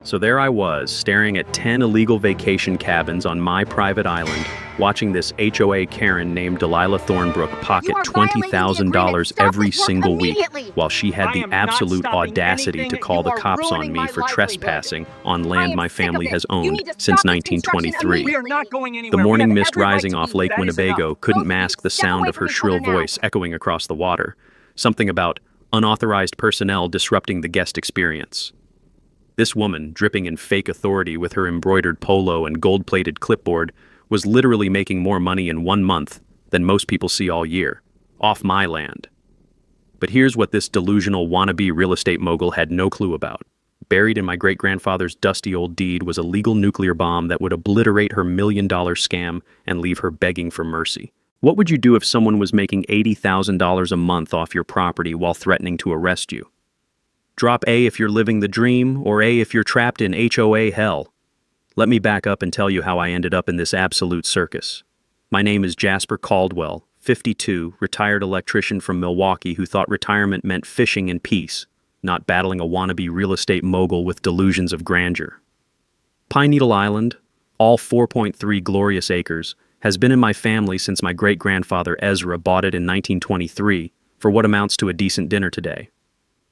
So there I was, staring at 10 illegal vacation cabins on my private island, watching this HOA Karen named Delilah Thornbrook pocket $20,000 every single week, while she had the absolute audacity to call the cops on me for trespassing on land my family has owned since 1923. The morning mist rising off Lake Winnebago couldn't mask the sound of her shrill voice echoing across the water, something about unauthorized personnel disrupting the guest experience. This woman, dripping in fake authority with her embroidered polo and gold-plated clipboard, was literally making more money in 1 month than most people see all year, off my land. But here's what this delusional wannabe real estate mogul had no clue about. Buried in my great-grandfather's dusty old deed was a legal nuclear bomb that would obliterate her million-dollar scam and leave her begging for mercy. What would you do if someone was making $80,000 a month off your property while threatening to arrest you? Drop A if you're living the dream, or A if you're trapped in HOA hell. Let me back up and tell you how I ended up in this absolute circus. My name is Jasper Caldwell, 52, retired electrician from Milwaukee who thought retirement meant fishing in peace, not battling a wannabe real estate mogul with delusions of grandeur. Pine Needle Island, all 4.3 glorious acres, has been in my family since my great-grandfather Ezra bought it in 1923 for what amounts to a decent dinner today.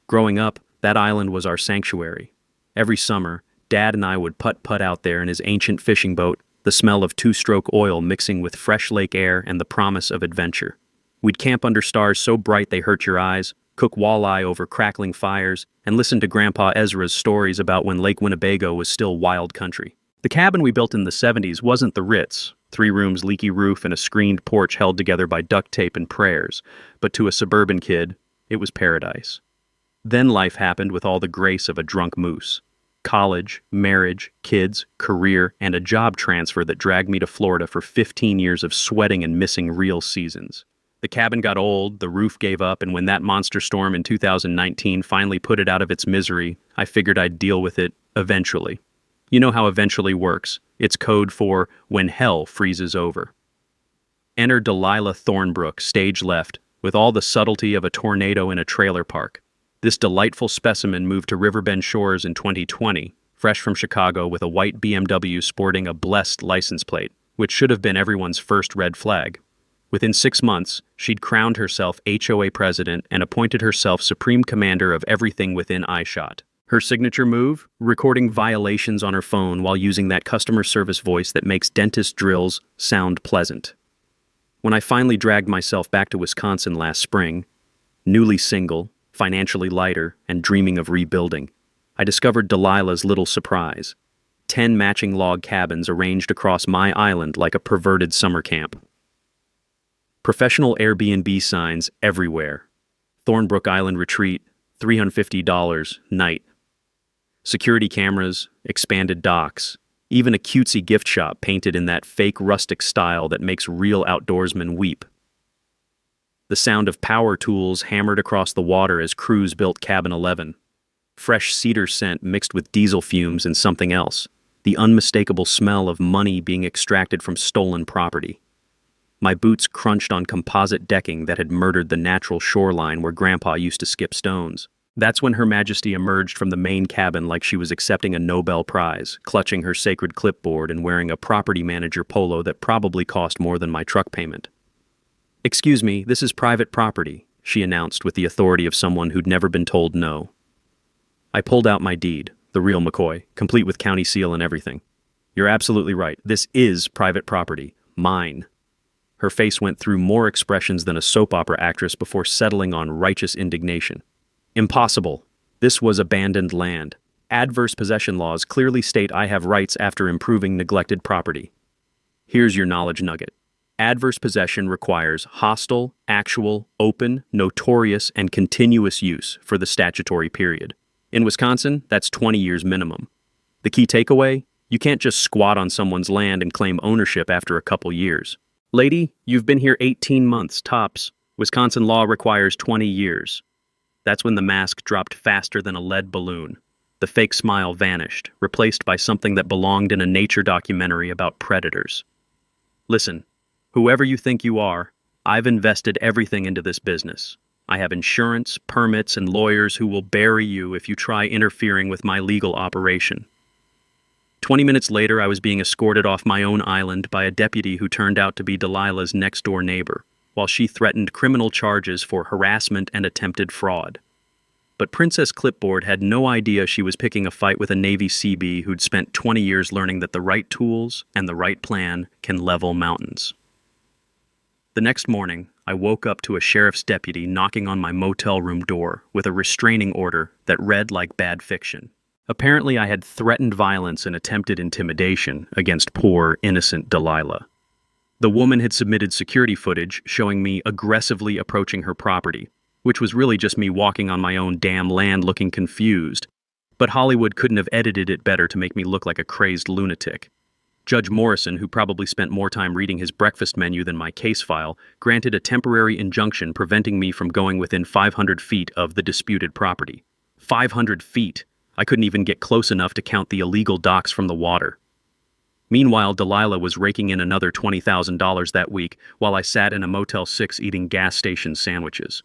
Growing up, that island was our sanctuary. Every summer, Dad and I would putt-putt out there in his ancient fishing boat, the smell of two-stroke oil mixing with fresh lake air and the promise of adventure. We'd camp under stars so bright they hurt your eyes, cook walleye over crackling fires, and listen to Grandpa Ezra's stories about when Lake Winnebago was still wild country. The cabin we built in the 70s wasn't the Ritz, 3 rooms, leaky roof, and a screened porch held together by duct tape and prayers, but to a suburban kid, it was paradise. Then life happened with all the grace of a drunk moose. College, marriage, kids, career, and a job transfer that dragged me to Florida for 15 years of sweating and missing real seasons. The cabin got old, the roof gave up, and when that monster storm in 2019 finally put it out of its misery, I figured I'd deal with it eventually. You know how eventually works. It's code for when hell freezes over. Enter Delilah Thornbrook, stage left, with all the subtlety of a tornado in a trailer park. This delightful specimen moved to Riverbend Shores in 2020, fresh from Chicago with a white BMW sporting a blessed license plate, which should have been everyone's first red flag. Within 6 months, she'd crowned herself HOA president and appointed herself supreme commander of everything within eyeshot. Her signature move? Recording violations on her phone while using that customer service voice that makes dentist drills sound pleasant. When I finally dragged myself back to Wisconsin last spring, newly single, financially lighter, and dreaming of rebuilding, I discovered Delilah's little surprise. 10 matching log cabins arranged across my island like a perverted summer camp. Professional Airbnb signs everywhere. Thornbrook Island Retreat, $350 night. Security cameras, expanded docks, even a cutesy gift shop painted in that fake rustic style that makes real outdoorsmen weep. The sound of power tools hammered across the water as crews built Cabin 11. Fresh cedar scent mixed with diesel fumes and something else. The unmistakable smell of money being extracted from stolen property. My boots crunched on composite decking that had murdered the natural shoreline where Grandpa used to skip stones. That's when Her Majesty emerged from the main cabin like she was accepting a Nobel Prize, clutching her sacred clipboard and wearing a property manager polo that probably cost more than my truck payment. "Excuse me, this is private property," she announced with the authority of someone who'd never been told no. I pulled out my deed, the real McCoy, complete with county seal and everything. "You're absolutely right. This is private property. Mine." Her face went through more expressions than a soap opera actress before settling on righteous indignation. "Impossible. This was abandoned land. Adverse possession laws clearly state I have rights after improving neglected property. Here's your knowledge nugget. Adverse possession requires hostile, actual, open, notorious, and continuous use for the statutory period. In Wisconsin, that's 20 years minimum. The key takeaway? You can't just squat on someone's land and claim ownership after a couple years. Lady, you've been here 18 months, tops. Wisconsin law requires 20 years. That's when the mask dropped faster than a lead balloon. The fake smile vanished, replaced by something that belonged in a nature documentary about predators. Listen. Whoever you think you are, I've invested everything into this business. I have insurance, permits, and lawyers who will bury you if you try interfering with my legal operation. 20 minutes later, I was being escorted off my own island by a deputy who turned out to be Delilah's next-door neighbor, while she threatened criminal charges for harassment and attempted fraud. But Princess Clipboard had no idea she was picking a fight with a Navy Seabee who'd spent 20 years learning that the right tools and the right plan can level mountains. The next morning, I woke up to a sheriff's deputy knocking on my motel room door with a restraining order that read like bad fiction. Apparently, I had threatened violence and attempted intimidation against poor, innocent Delilah. The woman had submitted security footage showing me aggressively approaching her property, which was really just me walking on my own damn land looking confused. But Hollywood couldn't have edited it better to make me look like a crazed lunatic. Judge Morrison, who probably spent more time reading his breakfast menu than my case file, granted a temporary injunction preventing me from going within 500 feet of the disputed property. 500 feet! I couldn't even get close enough to count the illegal docks from the water. Meanwhile, Delilah was raking in another $20,000 that week while I sat in a Motel 6 eating gas station sandwiches.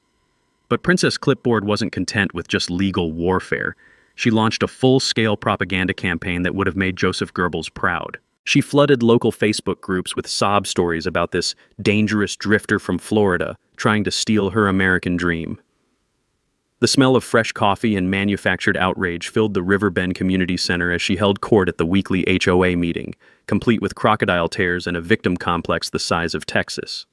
But Princess Clipboard wasn't content with just legal warfare. She launched a full-scale propaganda campaign that would have made Joseph Goebbels proud. She flooded local Facebook groups with sob stories about this dangerous drifter from Florida trying to steal her American dream. The smell of fresh coffee and manufactured outrage filled the Riverbend Community Center as she held court at the weekly HOA meeting, complete with crocodile tears and a victim complex the size of Texas.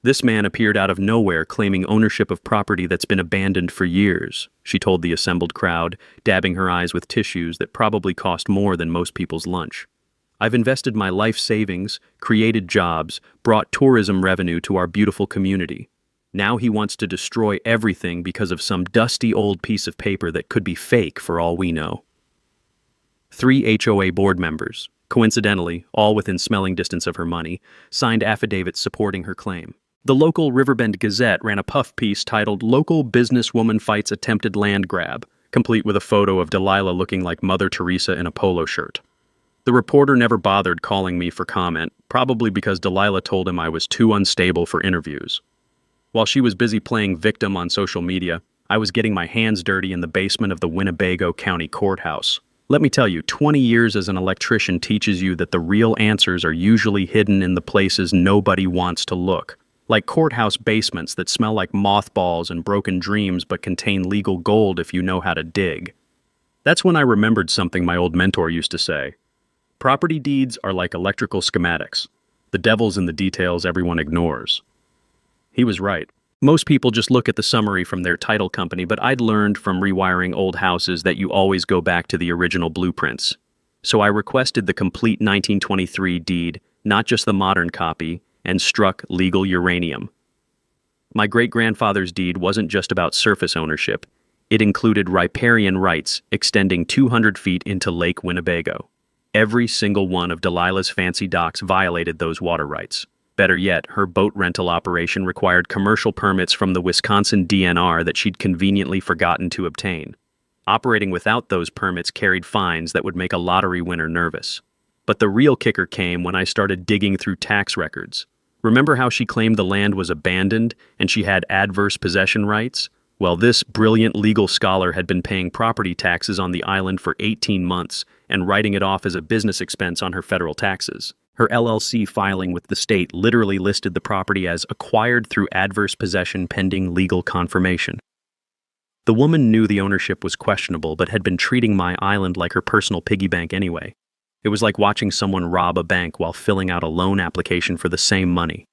This man appeared out of nowhere claiming ownership of property that's been abandoned for years, she told the assembled crowd, dabbing her eyes with tissues that probably cost more than most people's lunch. I've invested my life savings, created jobs, brought tourism revenue to our beautiful community. Now he wants to destroy everything because of some dusty old piece of paper that could be fake for all we know. 3 HOA board members, coincidentally, all within smelling distance of her money, signed affidavits supporting her claim. The local Riverbend Gazette ran a puff piece titled "Local Businesswoman Fights Attempted Land Grab," complete with a photo of Delilah looking like Mother Teresa in a polo shirt. The reporter never bothered calling me for comment, probably because Delilah told him I was too unstable for interviews. While she was busy playing victim on social media, I was getting my hands dirty in the basement of the Winnebago County Courthouse. Let me tell you, 20 years as an electrician teaches you that the real answers are usually hidden in the places nobody wants to look. Like courthouse basements that smell like mothballs and broken dreams but contain legal gold if you know how to dig. That's when I remembered something my old mentor used to say. Property deeds are like electrical schematics. The devil's in the details everyone ignores. He was right. Most people just look at the summary from their title company, but I'd learned from rewiring old houses that you always go back to the original blueprints. So I requested the complete 1923 deed, not just the modern copy, and struck legal uranium. My great-grandfather's deed wasn't just about surface ownership. It included riparian rights extending 200 feet into Lake Winnebago. Every single one of Delilah's fancy docks violated those water rights. Better yet, her boat rental operation required commercial permits from the Wisconsin DNR that she'd conveniently forgotten to obtain. Operating without those permits carried fines that would make a lottery winner nervous. But the real kicker came when I started digging through tax records. Remember how she claimed the land was abandoned and she had adverse possession rights? Well, this brilliant legal scholar had been paying property taxes on the island for 18 months and writing it off as a business expense on her federal taxes. Her LLC filing with the state literally listed the property as acquired through adverse possession pending legal confirmation. The woman knew the ownership was questionable but had been treating my island like her personal piggy bank anyway. It was like watching someone rob a bank while filling out a loan application for the same money.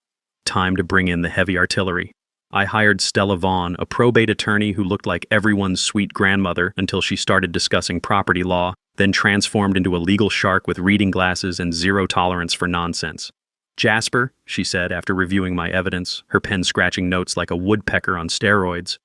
Time to bring in the heavy artillery. I hired Stella Vaughn, a probate attorney who looked like everyone's sweet grandmother until she started discussing property law, then transformed into a legal shark with reading glasses and zero tolerance for nonsense. "Jasper," she said after reviewing my evidence, her pen scratching notes like a woodpecker on steroids,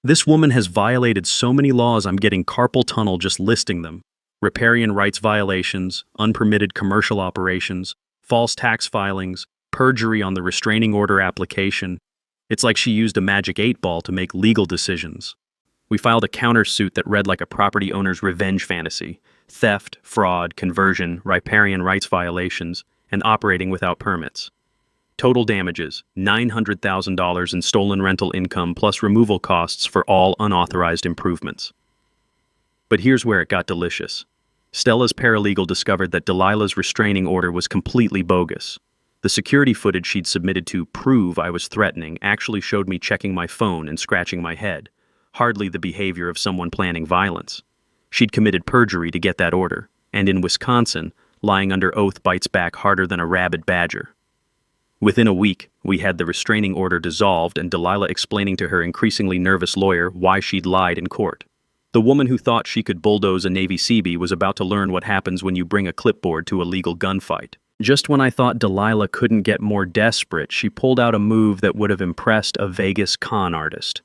"this woman has violated so many laws I'm getting carpal tunnel just listing them. Riparian rights violations, unpermitted commercial operations, false tax filings, perjury on the restraining order application. It's like she used a magic 8-ball to make legal decisions." We filed a countersuit that read like a property owner's revenge fantasy: theft, fraud, conversion, riparian rights violations, and operating without permits. Total damages, $900,000 in stolen rental income plus removal costs for all unauthorized improvements. But here's where it got delicious. Stella's paralegal discovered that Delilah's restraining order was completely bogus. The security footage she'd submitted to prove I was threatening actually showed me checking my phone and scratching my head. Hardly the behavior of someone planning violence. She'd committed perjury to get that order, and in Wisconsin, lying under oath bites back harder than a rabid badger. Within a week, we had the restraining order dissolved and Delilah explaining to her increasingly nervous lawyer why she'd lied in court. The woman who thought she could bulldoze a Navy Seabee was about to learn what happens when you bring a clipboard to a legal gunfight. Just when I thought Delilah couldn't get more desperate, she pulled out a move that would have impressed a Vegas con artist.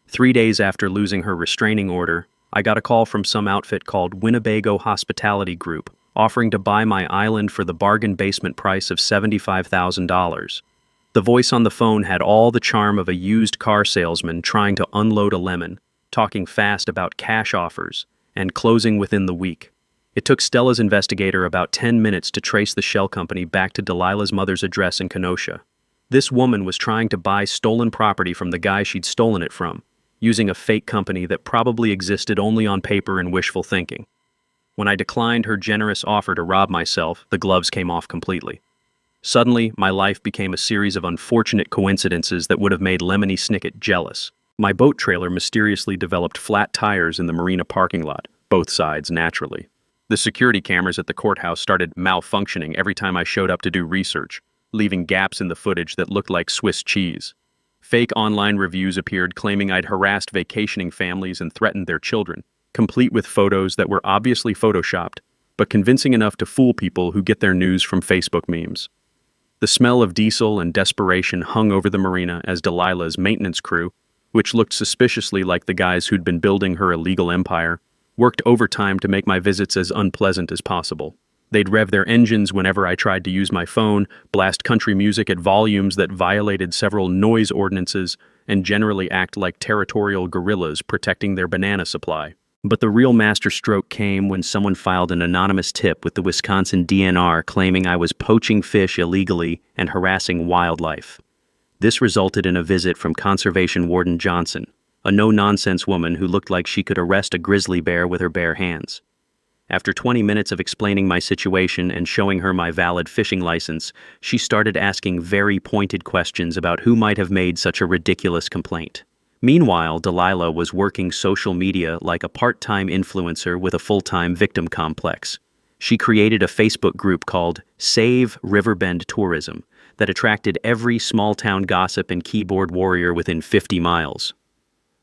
3 days after losing her restraining order, I got a call from some outfit called Winnebago Hospitality Group, offering to buy my island for the bargain basement price of $75,000. The voice on the phone had all the charm of a used car salesman trying to unload a lemon, talking fast about cash offers, and closing within the week. It took Stella's investigator about 10 minutes to trace the shell company back to Delilah's mother's address in Kenosha. This woman was trying to buy stolen property from the guy she'd stolen it from, using a fake company that probably existed only on paper and wishful thinking. When I declined her generous offer to rob myself, the gloves came off completely. Suddenly, my life became a series of unfortunate coincidences that would have made Lemony Snicket jealous. My boat trailer mysteriously developed flat tires in the marina parking lot, both sides naturally. The security cameras at the courthouse started malfunctioning every time I showed up to do research, leaving gaps in the footage that looked like Swiss cheese. Fake online reviews appeared claiming I'd harassed vacationing families and threatened their children, complete with photos that were obviously photoshopped, but convincing enough to fool people who get their news from Facebook memes. The smell of diesel and desperation hung over the marina as Delilah's maintenance crew, which looked suspiciously like the guys who'd been building her illegal empire, worked overtime to make my visits as unpleasant as possible. They'd rev their engines whenever I tried to use my phone, blast country music at volumes that violated several noise ordinances, and generally act like territorial guerrillas protecting their banana supply. But the real masterstroke came when someone filed an anonymous tip with the Wisconsin DNR claiming I was poaching fish illegally and harassing wildlife. This resulted in a visit from Conservation Warden Johnson, a no-nonsense woman who looked like she could arrest a grizzly bear with her bare hands. After 20 minutes of explaining my situation and showing her my valid fishing license, she started asking very pointed questions about who might have made such a ridiculous complaint. Meanwhile, Delilah was working social media like a part-time influencer with a full-time victim complex. She created a Facebook group called Save Riverbend Tourism that attracted every small-town gossip and keyboard warrior within 50 miles.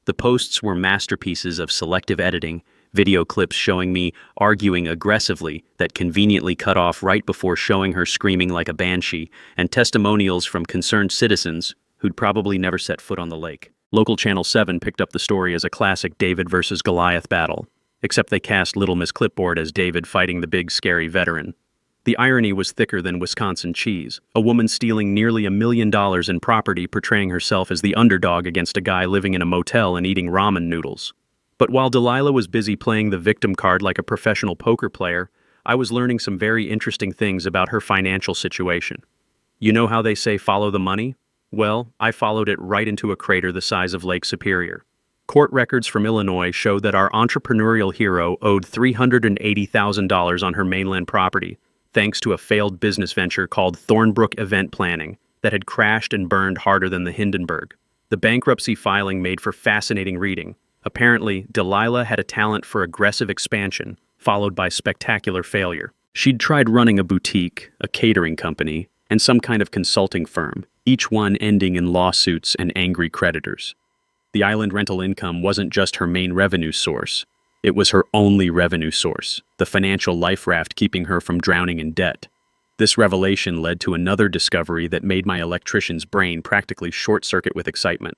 The posts were masterpieces of selective editing, video clips showing me arguing aggressively that conveniently cut off right before showing her screaming like a banshee, and testimonials from concerned citizens who'd probably never set foot on the lake. Local Channel 7 picked up the story as a classic David versus Goliath battle, except they cast Little Miss Clipboard as David fighting the big, scary veteran. The irony was thicker than Wisconsin cheese, a woman stealing nearly $1 million in property portraying herself as the underdog against a guy living in a motel and eating ramen noodles. But while Delilah was busy playing the victim card like a professional poker player, I was learning some very interesting things about her financial situation. You know how they say follow the money? Well, I followed it right into a crater the size of Lake Superior. Court records from Illinois show that our entrepreneurial hero owed $380,000 on her mainland property, thanks to a failed business venture called Thornbrook Event Planning that had crashed and burned harder than the Hindenburg. The bankruptcy filing made for fascinating reading. Apparently, Delilah had a talent for aggressive expansion, followed by spectacular failure. She'd tried running a boutique, a catering company, and some kind of consulting firm, each one ending in lawsuits and angry creditors. The island rental income wasn't just her main revenue source. It was her only revenue source, the financial life raft keeping her from drowning in debt. This revelation led to another discovery that made my electrician's brain practically short-circuit with excitement.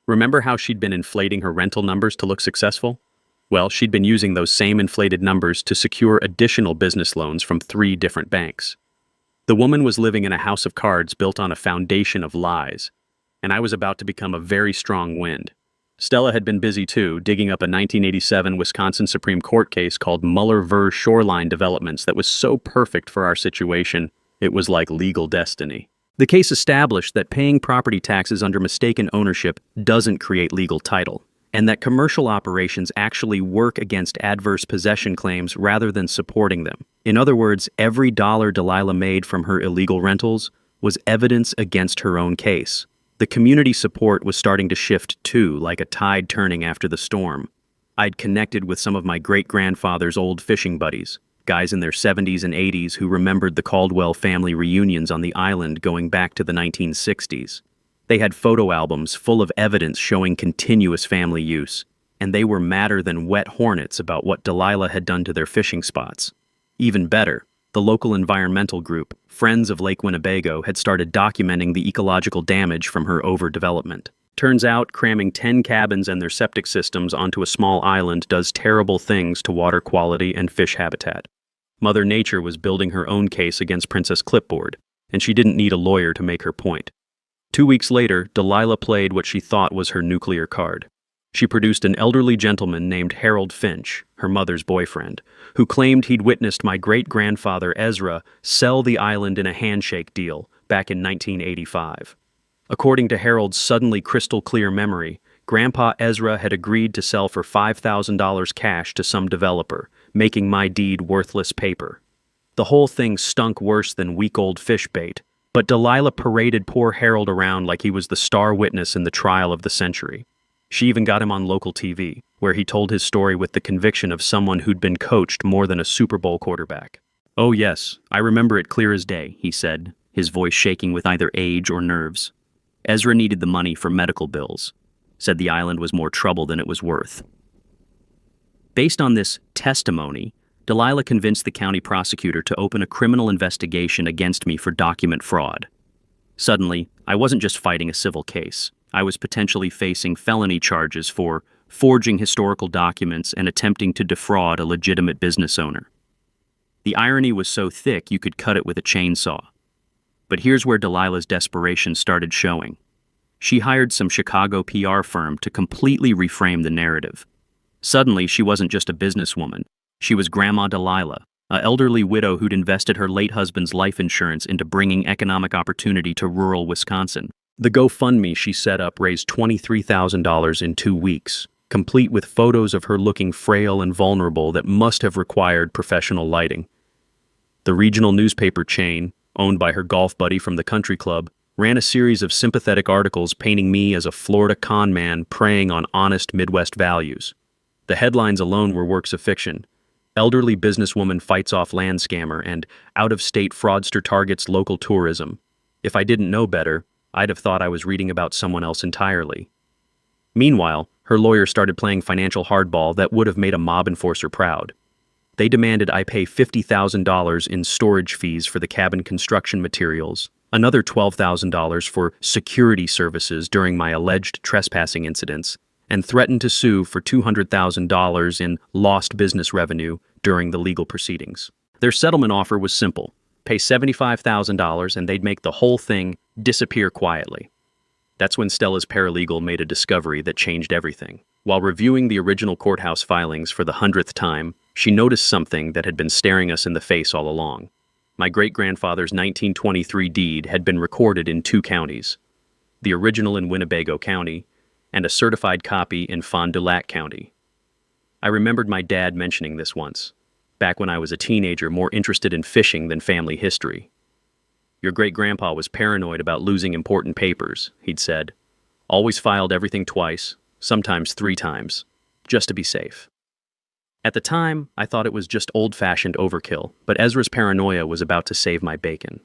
Remember how she'd been inflating her rental numbers to look successful? Well, she'd been using those same inflated numbers to secure additional business loans from 3 different banks. The woman was living in a house of cards built on a foundation of lies, and I was about to become a very strong wind. Stella had been busy too, digging up a 1987 Wisconsin Supreme Court case called Muller v. Shoreline Developments that was so perfect for our situation, it was like legal destiny. The case established that paying property taxes under mistaken ownership doesn't create legal title, and that commercial operations actually work against adverse possession claims rather than supporting them. In other words, every dollar Delilah made from her illegal rentals was evidence against her own case. The community support was starting to shift too, like a tide turning after the storm. I'd connected with some of my great-grandfather's old fishing buddies, guys in their 70s and 80s who remembered the Caldwell family reunions on the island going back to the 1960s. They had photo albums full of evidence showing continuous family use, and they were madder than wet hornets about what Delilah had done to their fishing spots. Even better, the local environmental group, Friends of Lake Winnebago, had started documenting the ecological damage from her overdevelopment. Turns out, cramming 10 cabins and their septic systems onto a small island does terrible things to water quality and fish habitat. Mother Nature was building her own case against Princess Clipboard, and she didn't need a lawyer to make her point. 2 weeks later, Delilah played what she thought was her nuclear card. She produced an elderly gentleman named Harold Finch, her mother's boyfriend, who claimed he'd witnessed my great-grandfather Ezra sell the island in a handshake deal back in 1985. According to Harold's suddenly crystal-clear memory, Grandpa Ezra had agreed to sell for $5,000 cash to some developer, making my deed worthless paper. The whole thing stunk worse than week-old fish bait, but Delilah paraded poor Harold around like he was the star witness in the trial of the century. She even got him on local TV, where he told his story with the conviction of someone who'd been coached more than a Super Bowl quarterback. "Oh yes, I remember it clear as day," he said, his voice shaking with either age or nerves. "Ezra needed the money for medical bills. Said the island was more trouble than it was worth." Based on this testimony, Delilah convinced the county prosecutor to open a criminal investigation against me for document fraud. Suddenly, I wasn't just fighting a civil case. I was potentially facing felony charges for forging historical documents and attempting to defraud a legitimate business owner. The irony was so thick you could cut it with a chainsaw. But here's where Delilah's desperation started showing. She hired some Chicago PR firm to completely reframe the narrative. Suddenly, she wasn't just a businesswoman. She was Grandma Delilah, an elderly widow who'd invested her late husband's life insurance into bringing economic opportunity to rural Wisconsin. The GoFundMe she set up raised $23,000 in 2 weeks, complete with photos of her looking frail and vulnerable that must have required professional lighting. The regional newspaper chain, owned by her golf buddy from the country club, ran a series of sympathetic articles painting me as a Florida con man preying on honest Midwest values. The headlines alone were works of fiction. Elderly businesswoman fights off land scammer and out-of-state fraudster targets local tourism. If I didn't know better, I'd have thought I was reading about someone else entirely. Meanwhile, her lawyer started playing financial hardball that would have made a mob enforcer proud. They demanded I pay $50,000 in storage fees for the cabin construction materials, another $12,000 for security services during my alleged trespassing incidents, and threatened to sue for $200,000 in lost business revenue during the legal proceedings. Their settlement offer was simple: pay $75,000 and they'd make the whole thing disappear quietly. That's when Stella's paralegal made a discovery that changed everything. While reviewing the original courthouse filings for the 100th time, she noticed something that had been staring us in the face all along. My great-grandfather's 1923 deed had been recorded in 2 counties, the original in Winnebago County and a certified copy in Fond du Lac County. I remembered my dad mentioning this once, back when I was a teenager more interested in fishing than family history. "Your great-grandpa was paranoid about losing important papers," he'd said. "Always filed everything twice, sometimes 3 times, just to be safe." At the time, I thought it was just old-fashioned overkill, but Ezra's paranoia was about to save my bacon.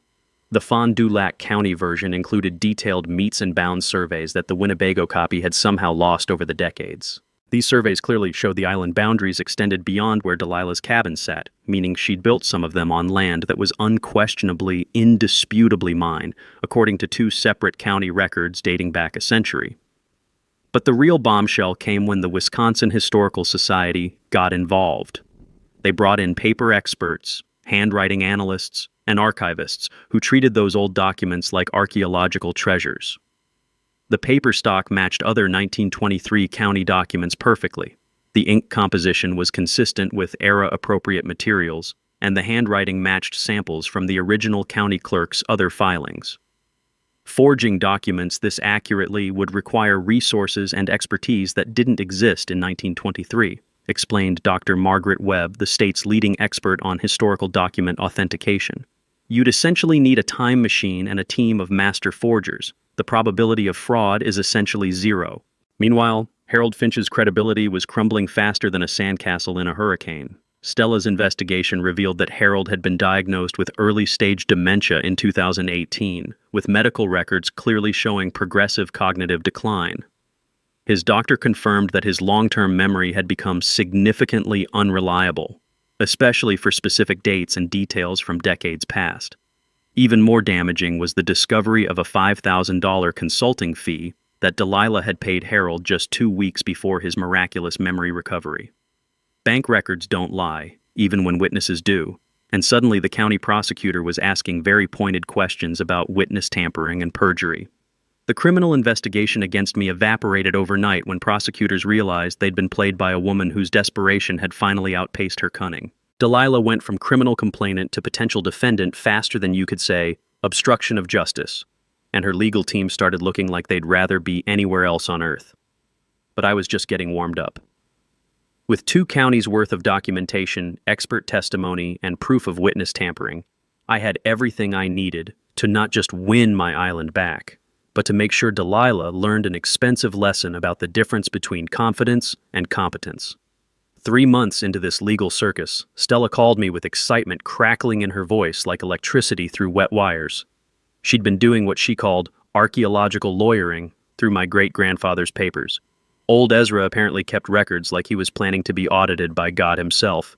The Fond du Lac County version included detailed meets and bounds surveys that the Winnebago copy had somehow lost over the decades. These surveys clearly showed the island boundaries extended beyond where Delilah's cabin sat, meaning she'd built some of them on land that was unquestionably, indisputably mine, according to 2 separate county records dating back a century. But the real bombshell came when the Wisconsin Historical Society got involved. They brought in paper experts, handwriting analysts, and archivists who treated those old documents like archaeological treasures. The paper stock matched other 1923 county documents perfectly. The ink composition was consistent with era-appropriate materials, and the handwriting matched samples from the original county clerk's other filings. Forging documents this accurately would require resources and expertise that didn't exist in 1923, explained Dr. Margaret Webb, the state's leading expert on historical document authentication. You'd essentially need a time machine and a team of master forgers. The probability of fraud is essentially zero. Meanwhile, Harold Finch's credibility was crumbling faster than a sandcastle in a hurricane. Stella's investigation revealed that Harold had been diagnosed with early-stage dementia in 2018, with medical records clearly showing progressive cognitive decline. His doctor confirmed that his long-term memory had become significantly unreliable, especially for specific dates and details from decades past. Even more damaging was the discovery of a $5,000 consulting fee that Delilah had paid Harold just 2 weeks before his miraculous memory recovery. Bank records don't lie, even when witnesses do, and suddenly the county prosecutor was asking very pointed questions about witness tampering and perjury. The criminal investigation against me evaporated overnight when prosecutors realized they'd been played by a woman whose desperation had finally outpaced her cunning. Delilah went from criminal complainant to potential defendant faster than you could say, obstruction of justice, and her legal team started looking like they'd rather be anywhere else on earth. But I was just getting warmed up. With 2 counties' worth of documentation, expert testimony, and proof of witness tampering, I had everything I needed to not just win my island back, but to make sure Delilah learned an expensive lesson about the difference between confidence and competence. 3 months into this legal circus, Stella called me with excitement crackling in her voice like electricity through wet wires. She'd been doing what she called archaeological lawyering through my great-grandfather's papers. Old Ezra apparently kept records like he was planning to be audited by God himself.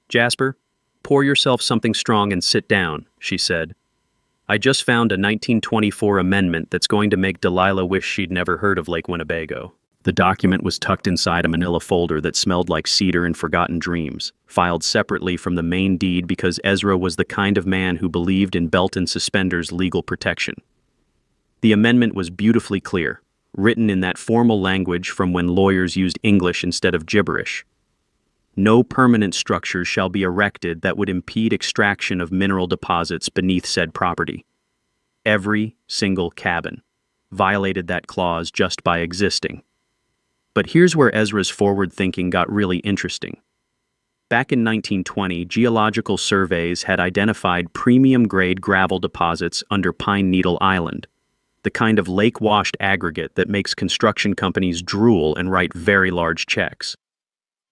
"Jasper, pour yourself something strong and sit down," she said. "I just found a 1924 amendment that's going to make Delilah wish she'd never heard of Lake Winnebago." The document was tucked inside a manila folder that smelled like cedar and forgotten dreams, filed separately from the main deed because Ezra was the kind of man who believed in belt and suspenders legal protection. The amendment was beautifully clear, written in that formal language from when lawyers used English instead of gibberish. No permanent structures shall be erected that would impede extraction of mineral deposits beneath said property. Every single cabin violated that clause just by existing. But here's where Ezra's forward thinking got really interesting. Back in 1920, geological surveys had identified premium-grade gravel deposits under Pine Needle Island, the kind of lake-washed aggregate that makes construction companies drool and write very large checks.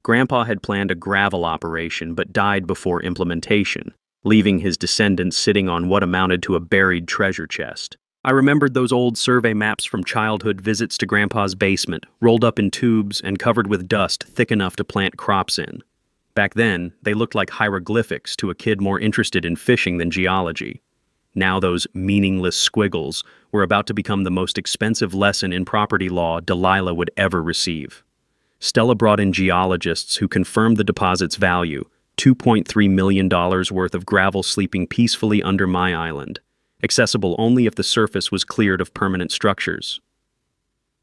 Grandpa had planned a gravel operation but died before implementation, leaving his descendants sitting on what amounted to a buried treasure chest. I remembered those old survey maps from childhood visits to Grandpa's basement, rolled up in tubes and covered with dust thick enough to plant crops in. Back then, they looked like hieroglyphics to a kid more interested in fishing than geology. Now those meaningless squiggles were about to become the most expensive lesson in property law Delilah would ever receive. Stella brought in geologists who confirmed the deposit's value, $2.3 million worth of gravel sleeping peacefully under my island, accessible only if the surface was cleared of permanent structures.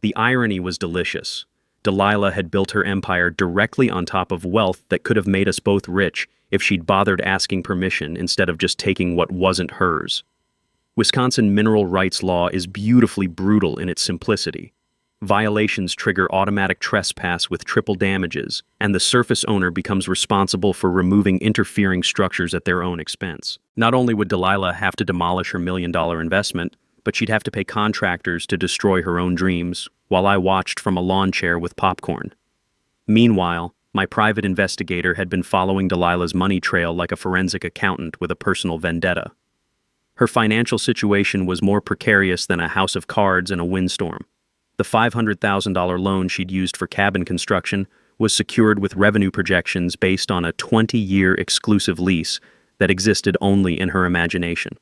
The irony was delicious. Delilah had built her empire directly on top of wealth that could have made us both rich if she'd bothered asking permission instead of just taking what wasn't hers. Wisconsin mineral rights law is beautifully brutal in its simplicity. Violations trigger automatic trespass with triple damages, and the surface owner becomes responsible for removing interfering structures at their own expense. Not only would Delilah have to demolish her $1 million investment, but she'd have to pay contractors to destroy her own dreams, while I watched from a lawn chair with popcorn. Meanwhile, my private investigator had been following Delilah's money trail like a forensic accountant with a personal vendetta. Her financial situation was more precarious than a house of cards in a windstorm. The $500,000 loan she'd used for cabin construction was secured with revenue projections based on a 20-year exclusive lease that existed only in her imagination.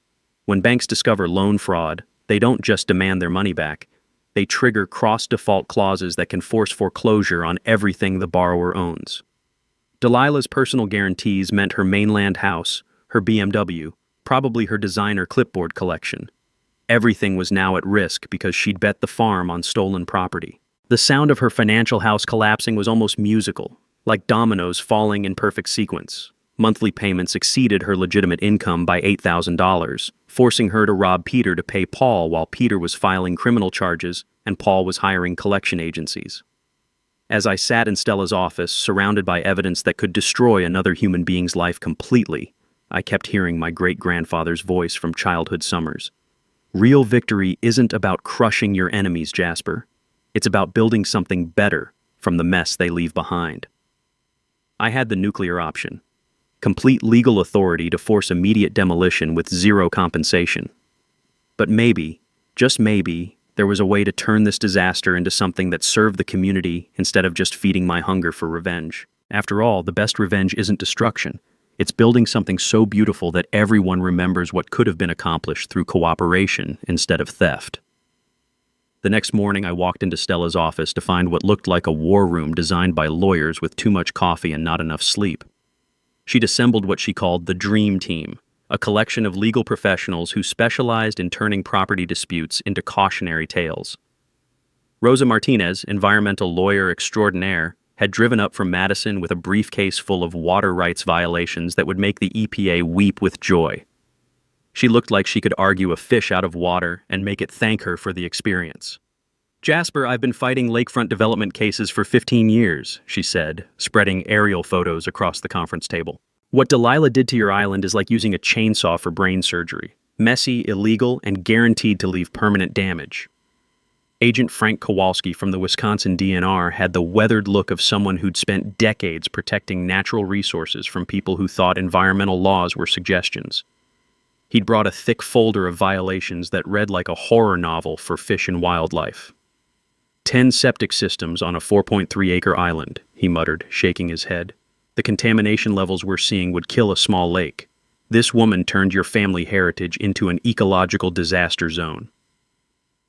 When banks discover loan fraud, they don't just demand their money back. They trigger cross-default clauses that can force foreclosure on everything the borrower owns. Delilah's personal guarantees meant her mainland house, her BMW, probably her designer clipboard collection. Everything was now at risk because she'd bet the farm on stolen property. The sound of her financial house collapsing was almost musical, like dominoes falling in perfect sequence. Monthly payments exceeded her legitimate income by $8,000, forcing her to rob Peter to pay Paul while Peter was filing criminal charges and Paul was hiring collection agencies. As I sat in Stella's office, surrounded by evidence that could destroy another human being's life completely, I kept hearing my great-grandfather's voice from childhood summers. Real victory isn't about crushing your enemies, Jasper. It's about building something better from the mess they leave behind. I had the nuclear option. Complete legal authority to force immediate demolition with zero compensation. But maybe, just maybe, there was a way to turn this disaster into something that served the community instead of just feeding my hunger for revenge. After all, the best revenge isn't destruction. It's building something so beautiful that everyone remembers what could have been accomplished through cooperation instead of theft. The next morning, I walked into Stella's office to find what looked like a war room designed by lawyers with too much coffee and not enough sleep. She'd assembled what she called the Dream Team, a collection of legal professionals who specialized in turning property disputes into cautionary tales. Rosa Martinez, environmental lawyer extraordinaire, had driven up from Madison with a briefcase full of water rights violations that would make the EPA weep with joy. She looked like she could argue a fish out of water and make it thank her for the experience. "Jasper, I've been fighting lakefront development cases for 15 years, she said, spreading aerial photos across the conference table. "What Delilah did to your island is like using a chainsaw for brain surgery. Messy, illegal, and guaranteed to leave permanent damage." Agent Frank Kowalski from the Wisconsin DNR had the weathered look of someone who'd spent decades protecting natural resources from people who thought environmental laws were suggestions. He'd brought a thick folder of violations that read like a horror novel for fish and wildlife. 10 septic systems on a 4.3-acre island, he muttered, shaking his head. "The contamination levels we're seeing would kill a small lake. This woman turned your family heritage into an ecological disaster zone."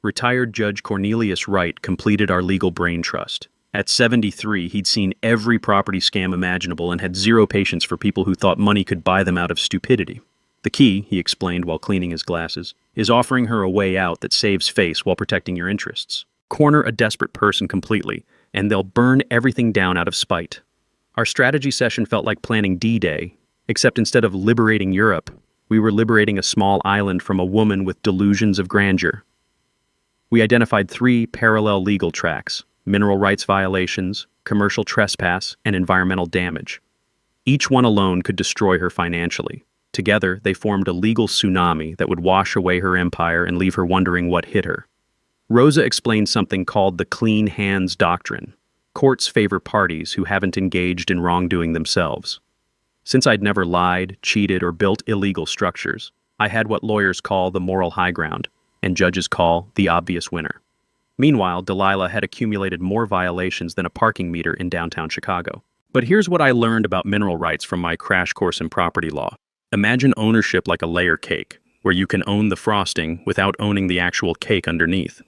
Retired Judge Cornelius Wright completed our legal brain trust. At 73, he'd seen every property scam imaginable and had zero patience for people who thought money could buy them out of stupidity. "The key," he explained while cleaning his glasses, "is offering her a way out that saves face while protecting your interests. Corner a desperate person completely, and they'll burn everything down out of spite." Our strategy session felt like planning D-Day, except instead of liberating Europe, we were liberating a small island from a woman with delusions of grandeur. We identified 3 parallel legal tracks: mineral rights violations, commercial trespass, and environmental damage. Each one alone could destroy her financially. Together, they formed a legal tsunami that would wash away her empire and leave her wondering what hit her. Rosa explained something called the clean hands doctrine. Courts favor parties who haven't engaged in wrongdoing themselves. Since I'd never lied, cheated, or built illegal structures, I had what lawyers call the moral high ground, and judges call the obvious winner. Meanwhile, Delilah had accumulated more violations than a parking meter in downtown Chicago. But here's what I learned about mineral rights from my crash course in property law. Imagine ownership like a layer cake, where you can own the frosting without owning the actual cake underneath.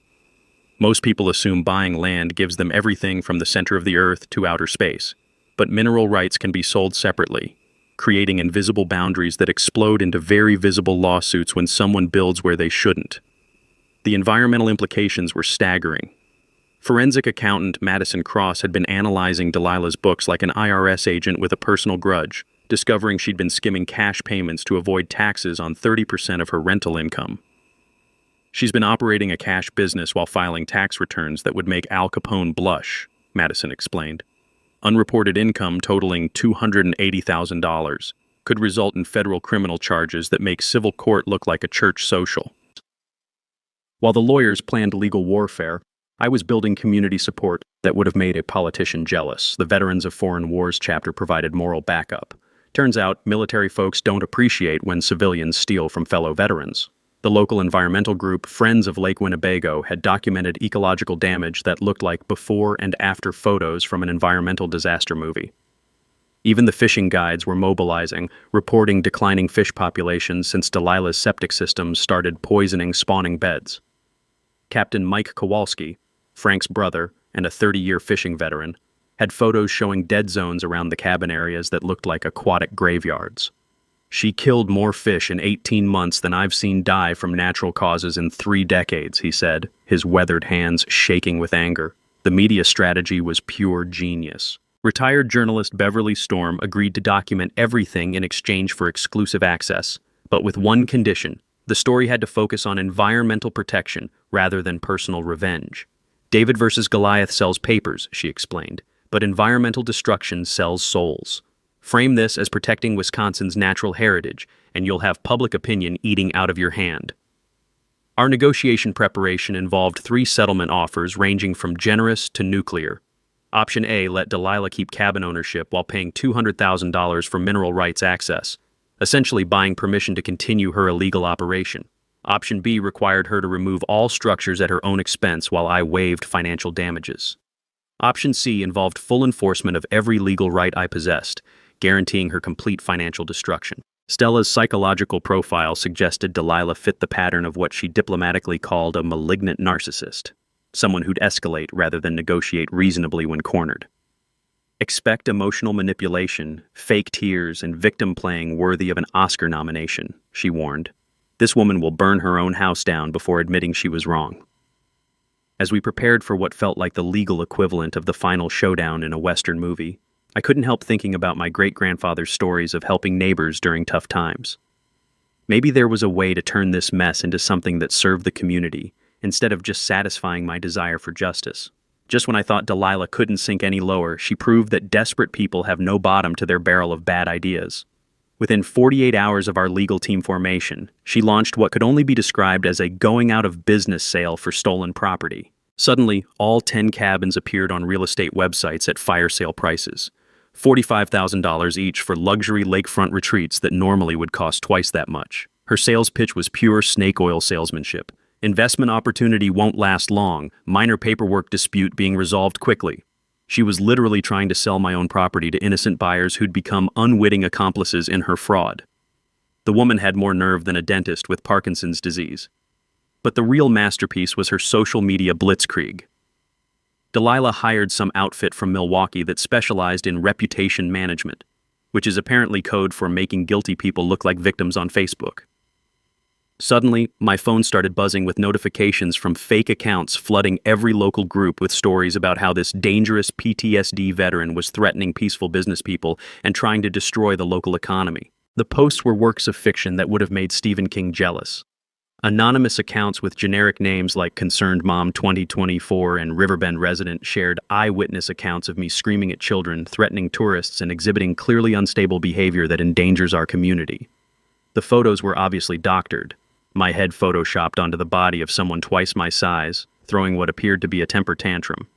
Most people assume buying land gives them everything from the center of the earth to outer space, but mineral rights can be sold separately, creating invisible boundaries that explode into very visible lawsuits when someone builds where they shouldn't. The environmental implications were staggering. Forensic accountant Madison Cross had been analyzing Delilah's books like an IRS agent with a personal grudge, discovering she'd been skimming cash payments to avoid taxes on 30% of her rental income. "She's been operating a cash business while filing tax returns that would make Al Capone blush," Madison explained. "Unreported income totaling $280,000 could result in federal criminal charges that make civil court look like a church social." While the lawyers planned legal warfare, I was building community support that would have made a politician jealous. The Veterans of Foreign Wars chapter provided moral backup. Turns out, military folks don't appreciate when civilians steal from fellow veterans. The local environmental group, Friends of Lake Winnebago, had documented ecological damage that looked like before and after photos from an environmental disaster movie. Even the fishing guides were mobilizing, reporting declining fish populations since Delilah's septic systems started poisoning spawning beds. Captain Mike Kowalski, Frank's brother and a 30-year fishing veteran, had photos showing dead zones around the cabin areas that looked like aquatic graveyards. "She killed more fish in 18 months than I've seen die from natural causes in 3 decades, he said, his weathered hands shaking with anger. The media strategy was pure genius. Retired journalist Beverly Storm agreed to document everything in exchange for exclusive access, but with one condition: the story had to focus on environmental protection rather than personal revenge. David versus Goliath sells papers, she explained, but environmental destruction sells souls. Frame this as protecting Wisconsin's natural heritage, and you'll have public opinion eating out of your hand. Our negotiation preparation involved 3 settlement offers ranging from generous to nuclear. Option A let Delilah keep cabin ownership while paying $200,000 for mineral rights access, essentially buying permission to continue her illegal operation. Option B required her to remove all structures at her own expense while I waived financial damages. Option C involved full enforcement of every legal right I possessed, guaranteeing her complete financial destruction. Stella's psychological profile suggested Delilah fit the pattern of what she diplomatically called a malignant narcissist, someone who'd escalate rather than negotiate reasonably when cornered. Expect emotional manipulation, fake tears, and victim playing worthy of an Oscar nomination, she warned. This woman will burn her own house down before admitting she was wrong. As we prepared for what felt like the legal equivalent of the final showdown in a Western movie, I couldn't help thinking about my great-grandfather's stories of helping neighbors during tough times. Maybe there was a way to turn this mess into something that served the community, instead of just satisfying my desire for justice. Just when I thought Delilah couldn't sink any lower, she proved that desperate people have no bottom to their barrel of bad ideas. Within 48 hours of our legal team formation, she launched what could only be described as a going-out-of-business sale for stolen property. Suddenly, all 10 cabins appeared on real estate websites at fire sale prices. $45,000 each for luxury lakefront retreats that normally would cost twice that much. Her sales pitch was pure snake oil salesmanship. Investment opportunity won't last long, minor paperwork dispute being resolved quickly. She was literally trying to sell my own property to innocent buyers who'd become unwitting accomplices in her fraud. The woman had more nerve than a dentist with Parkinson's disease. But the real masterpiece was her social media blitzkrieg. Delilah hired some outfit from Milwaukee that specialized in reputation management, which is apparently code for making guilty people look like victims on Facebook. Suddenly, my phone started buzzing with notifications from fake accounts flooding every local group with stories about how this dangerous PTSD veteran was threatening peaceful business people and trying to destroy the local economy. The posts were works of fiction that would have made Stephen King jealous. Anonymous accounts with generic names like Concerned Mom 2024 and Riverbend Resident shared eyewitness accounts of me screaming at children, threatening tourists, and exhibiting clearly unstable behavior that endangers our community. The photos were obviously doctored. My head photoshopped onto the body of someone twice my size, throwing what appeared to be a temper tantrum.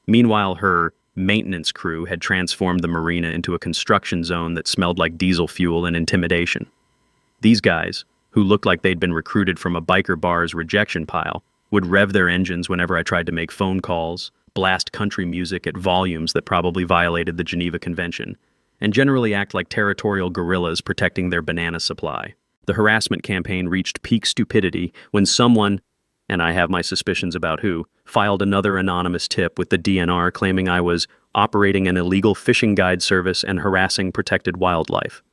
Meanwhile, her maintenance crew had transformed the marina into a construction zone that smelled like diesel fuel and intimidation. These guys, who looked like they'd been recruited from a biker bar's rejection pile, would rev their engines whenever I tried to make phone calls, blast country music at volumes that probably violated the Geneva Convention, and generally act like territorial guerrillas protecting their banana supply. The harassment campaign reached peak stupidity when someone, and I have my suspicions about who, filed another anonymous tip with the DNR claiming I was operating an illegal fishing guide service and harassing protected wildlife.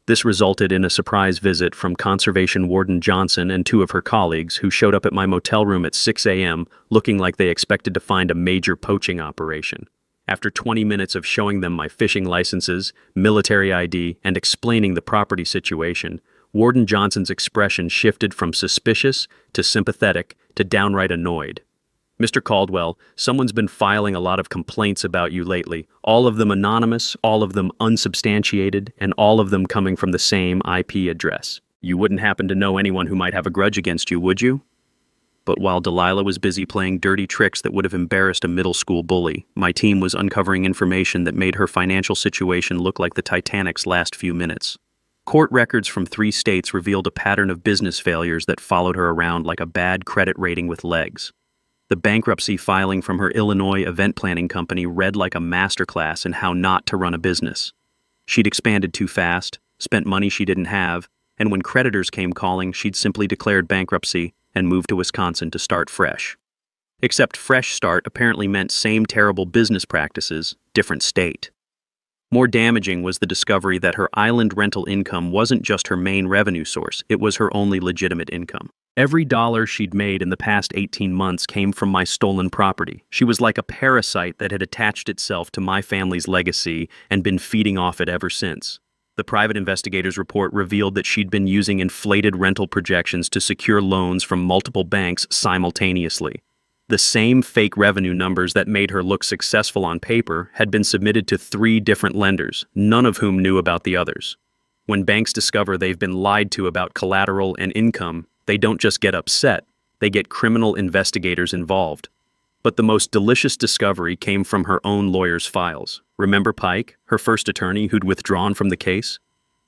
This resulted in a surprise visit from Conservation Warden Johnson and 2 of her colleagues who showed up at my motel room at 6 a.m. looking like they expected to find a major poaching operation. After 20 minutes of showing them my fishing licenses, military ID, and explaining the property situation, Warden Johnson's expression shifted from suspicious to sympathetic to downright annoyed. "Mr. Caldwell, someone's been filing a lot of complaints about you lately, all of them anonymous, all of them unsubstantiated, and all of them coming from the same IP address. You wouldn't happen to know anyone who might have a grudge against you, would you?" But while Delilah was busy playing dirty tricks that would have embarrassed a middle school bully, my team was uncovering information that made her financial situation look like the Titanic's last few minutes. Court records from 3 states revealed a pattern of business failures that followed her around like a bad credit rating with legs. The bankruptcy filing from her Illinois event planning company read like a masterclass in how not to run a business. She'd expanded too fast, spent money she didn't have, and when creditors came calling, she'd simply declared bankruptcy and moved to Wisconsin to start fresh. Except fresh start apparently meant same terrible business practices, different state. More damaging was the discovery that her island rental income wasn't just her main revenue source, it was her only legitimate income. Every dollar she'd made in the past 18 months came from my stolen property. She was like a parasite that had attached itself to my family's legacy and been feeding off it ever since. The private investigator's report revealed that she'd been using inflated rental projections to secure loans from multiple banks simultaneously. The same fake revenue numbers that made her look successful on paper had been submitted to 3 different lenders, none of whom knew about the others. When banks discover they've been lied to about collateral and income, they don't just get upset, they get criminal investigators involved. But the most delicious discovery came from her own lawyer's files. Remember Pike, her first attorney who'd withdrawn from the case?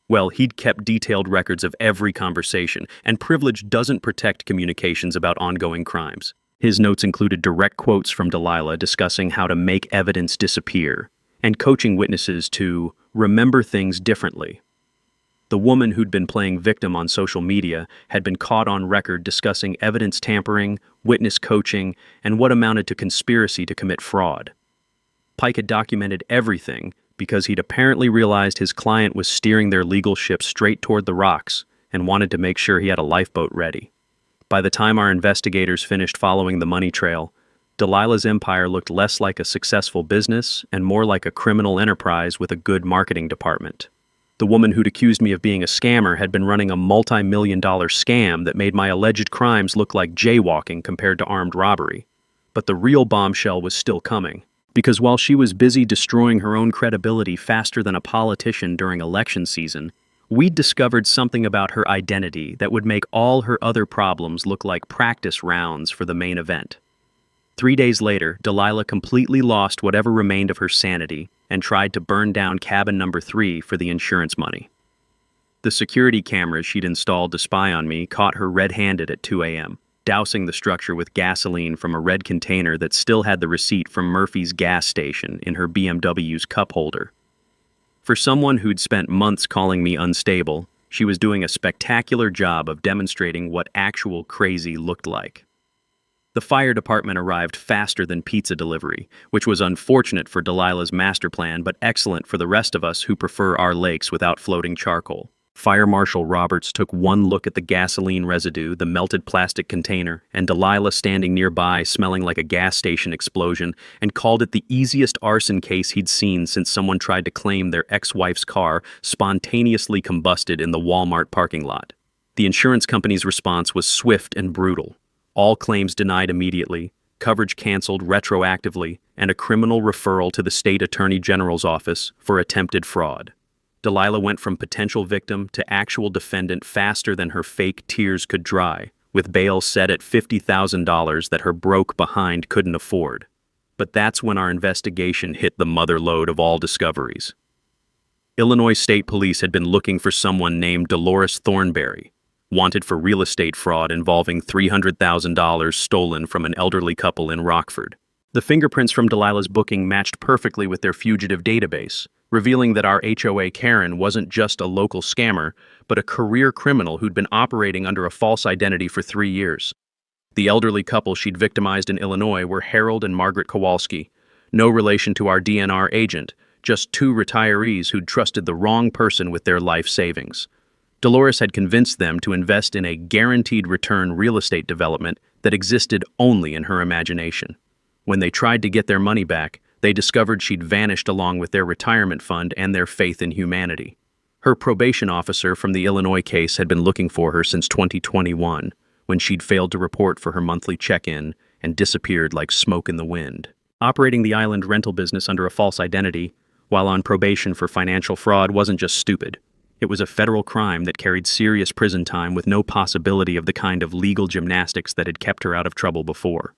Well, he'd kept detailed records of every conversation, and privilege doesn't protect communications about ongoing crimes. His notes included direct quotes from Delilah discussing how to make evidence disappear, and coaching witnesses to remember things differently. The woman who'd been playing victim on social media had been caught on record discussing evidence tampering, witness coaching, and what amounted to conspiracy to commit fraud. Pike had documented everything because he'd apparently realized his client was steering their legal ship straight toward the rocks and wanted to make sure he had a lifeboat ready. By the time our investigators finished following the money trail, Delilah's empire looked less like a successful business and more like a criminal enterprise with a good marketing department. The woman who'd accused me of being a scammer had been running a multi-million-dollar scam that made my alleged crimes look like jaywalking compared to armed robbery. But the real bombshell was still coming, because while she was busy destroying her own credibility faster than a politician during election season, we'd discovered something about her identity that would make all her other problems look like practice rounds for the main event. 3 days later, Delilah completely lost whatever remained of her sanity and tried to burn down cabin number 3 for the insurance money. The security cameras she'd installed to spy on me caught her red-handed at 2 a.m., dousing the structure with gasoline from a red container that still had the receipt from Murphy's gas station in her BMW's cup holder. For someone who'd spent months calling me unstable, she was doing a spectacular job of demonstrating what actual crazy looked like. The fire department arrived faster than pizza delivery, which was unfortunate for Delilah's master plan but excellent for the rest of us who prefer our lakes without floating charcoal. Fire Marshal Roberts took one look at the gasoline residue, the melted plastic container, and Delilah standing nearby smelling like a gas station explosion, and called it the easiest arson case he'd seen since someone tried to claim their ex-wife's car spontaneously combusted in the Walmart parking lot. The insurance company's response was swift and brutal. All claims denied immediately, coverage canceled retroactively, and a criminal referral to the state attorney general's office for attempted fraud. Delilah went from potential victim to actual defendant faster than her fake tears could dry, with bail set at $50,000 that her broke behind couldn't afford. But that's when our investigation hit the mother lode of all discoveries. Illinois State Police had been looking for someone named Dolores Thornberry, wanted for real estate fraud involving $300,000 stolen from an elderly couple in Rockford. The fingerprints from Delilah's booking matched perfectly with their fugitive database, revealing that our HOA Karen wasn't just a local scammer, but a career criminal who'd been operating under a false identity for 3 years. The elderly couple she'd victimized in Illinois were Harold and Margaret Kowalski, no relation to our DNR agent, just 2 retirees who'd trusted the wrong person with their life savings. Dolores had convinced them to invest in a guaranteed return real estate development that existed only in her imagination. When they tried to get their money back, they discovered she'd vanished along with their retirement fund and their faith in humanity. Her probation officer from the Illinois case had been looking for her since 2021, when she'd failed to report for her monthly check-in and disappeared like smoke in the wind. Operating the island rental business under a false identity, while on probation for financial fraud, wasn't just stupid. It was a federal crime that carried serious prison time with no possibility of the kind of legal gymnastics that had kept her out of trouble before.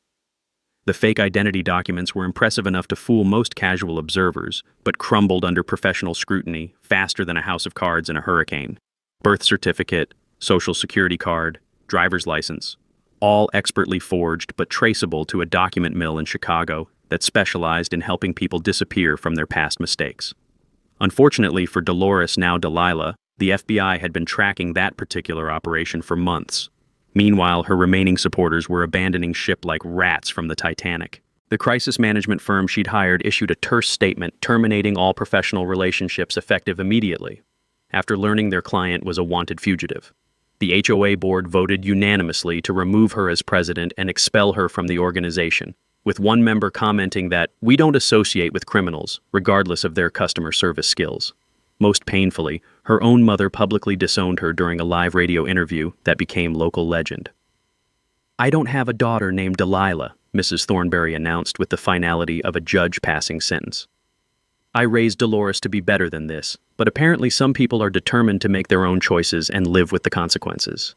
The fake identity documents were impressive enough to fool most casual observers, but crumbled under professional scrutiny faster than a house of cards in a hurricane. Birth certificate, social security card, driver's license, all expertly forged but traceable to a document mill in Chicago that specialized in helping people disappear from their past mistakes. Unfortunately for Dolores, now Delilah, the FBI had been tracking that particular operation for months. Meanwhile, her remaining supporters were abandoning ship like rats from the Titanic. The crisis management firm she'd hired issued a terse statement terminating all professional relationships effective immediately, after learning their client was a wanted fugitive. The HOA board voted unanimously to remove her as president and expel her from the organization, with one member commenting that, "We don't associate with criminals, regardless of their customer service skills." Most painfully, her own mother publicly disowned her during a live radio interview that became local legend. "I don't have a daughter named Delilah," Mrs. Thornberry announced with the finality of a judge passing sentence. "I raised Dolores to be better than this, but apparently some people are determined to make their own choices and live with the consequences."